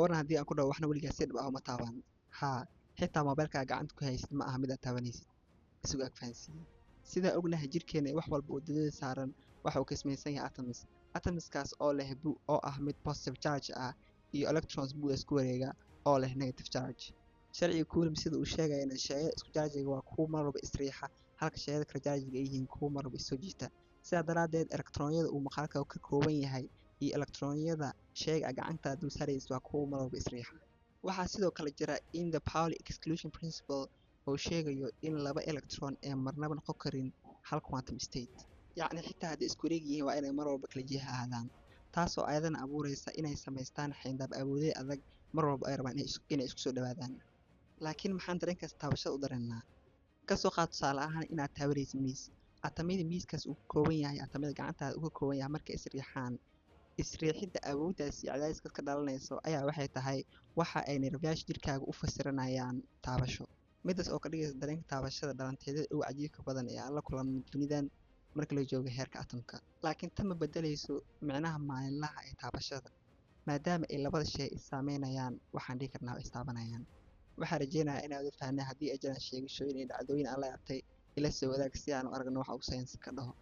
waran haddii aan ku dhaho waxna weligaa si dhib ah uma taaban. Haa, xitaa moobilkaa gacanta ku haysid ma aha mid aad taabanaysid. Isugu ag fahansiiyey. Sidaa ognahay jirkeena wax walba oo wadada saaran waxa uu ka samaysan yahay atoms. Atomskaas oo leh oo ah mid positive charge ah iyo electrons buu isku wareega oo leh negative charge. Sharciga Coulomb sida uu sheegayna shayada isku charge-ga waa kuwo mar walba isriixa halka shayada kala charge-ga ay yihiin kuwo mar walba isoo jiita. Sidaa daraadeed elektroonyada uu maqaalka ka kooban yahay iyo elektroonyada shayga gacanta dul saaraysa waa kuwo mar walba isriixa. Waxaa sidoo kale jira in the Pauli exclusion principle oo sheegayo in laba electron ee marnaba noqon karin hal quantum state. Yacni xitaa haddii isku wareeg yihiin waa inay mar walba kala jiha ahaadaan. Taasoo ayadana abuuraysa inay samaystaan xayndaab awoodee adag mar walba ay rabaan inay isku soo dhawaadaan. Laakiin maxaan dareenkaas taabashada u dareennaa? Ka soo qaad tusaale ahaan inaad taabanaysid miis. Atamyada miiskaas uu ka kooban yahay atamyada gacantaada uu ka kooban yahay markay isriixaan. Isriixidda awooddaas iyo cadaadiska ka dhalanayso ayaa waxay tahay waxa ay neerfayaasha jirkaaga u fasiranayaan taabasho. Midaas oo ka dhigaysa dareenka taabashada dhalanteedada ugu cajiibka badan ee aan la kulanno dunidan marka la joogo heerka atomka. Laakiin tan ma beddelayso micnaha maalinlaha ee taabashada. Maadaama ay labada shay is saameynayaan, waxaan dhihi karnaa way is taabanayaan. Waxaan rajeynayaa inaad u fahanay haddii ay jiraan sheegashooyin iyo dhacdooyin aan la yaabtay ila soo wadaag si aan u aragno waxa uu saynis ka dhaho.